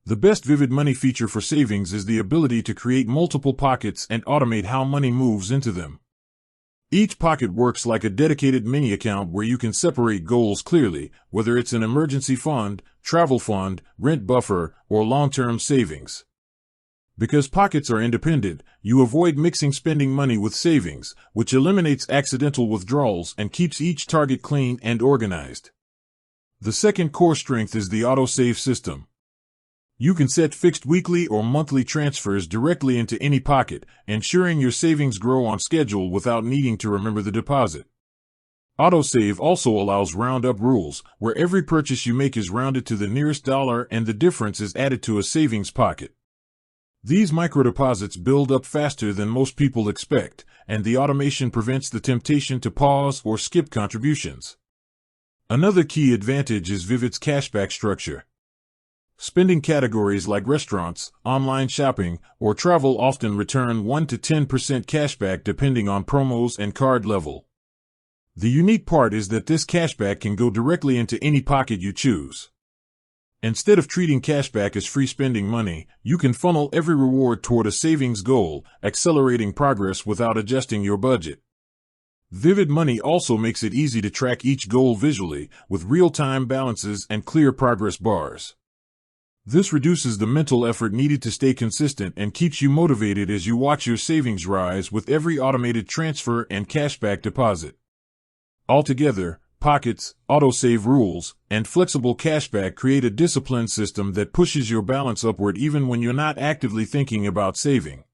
The best Vivid Money feature for savings is the ability to create multiple pockets and automate how money moves into them. Each pocket works like a dedicated mini account where you can separate goals clearly, whether it's an emergency fund, travel fund, rent buffer, or long-term savings. Because pockets are independent, you avoid mixing spending money with savings, which eliminates accidental withdrawals and keeps each target clean and organized. The second core strength is the auto-save system. You can set fixed weekly or monthly transfers directly into any pocket, ensuring your savings grow on schedule without needing to remember the deposit. Autosave also allows round-up rules, where every purchase you make is rounded to the nearest dollar and the difference is added to a savings pocket. These microdeposits build up faster than most people expect, and the automation prevents the temptation to pause or skip contributions. Another key advantage is Vivid's cashback structure. Spending categories like restaurants, online shopping, or travel often return 1 to 10% cashback depending on promos and card level. The unique part is that this cashback can go directly into any pocket you choose. Instead of treating cashback as free spending money, you can funnel every reward toward a savings goal, accelerating progress without adjusting your budget. Vivid Money also makes it easy to track each goal visually, with real-time balances and clear progress bars. This reduces the mental effort needed to stay consistent and keeps you motivated as you watch your savings rise with every automated transfer and cashback deposit. Altogether, pockets, autosave rules, and flexible cashback create a disciplined system that pushes your balance upward even when you're not actively thinking about saving.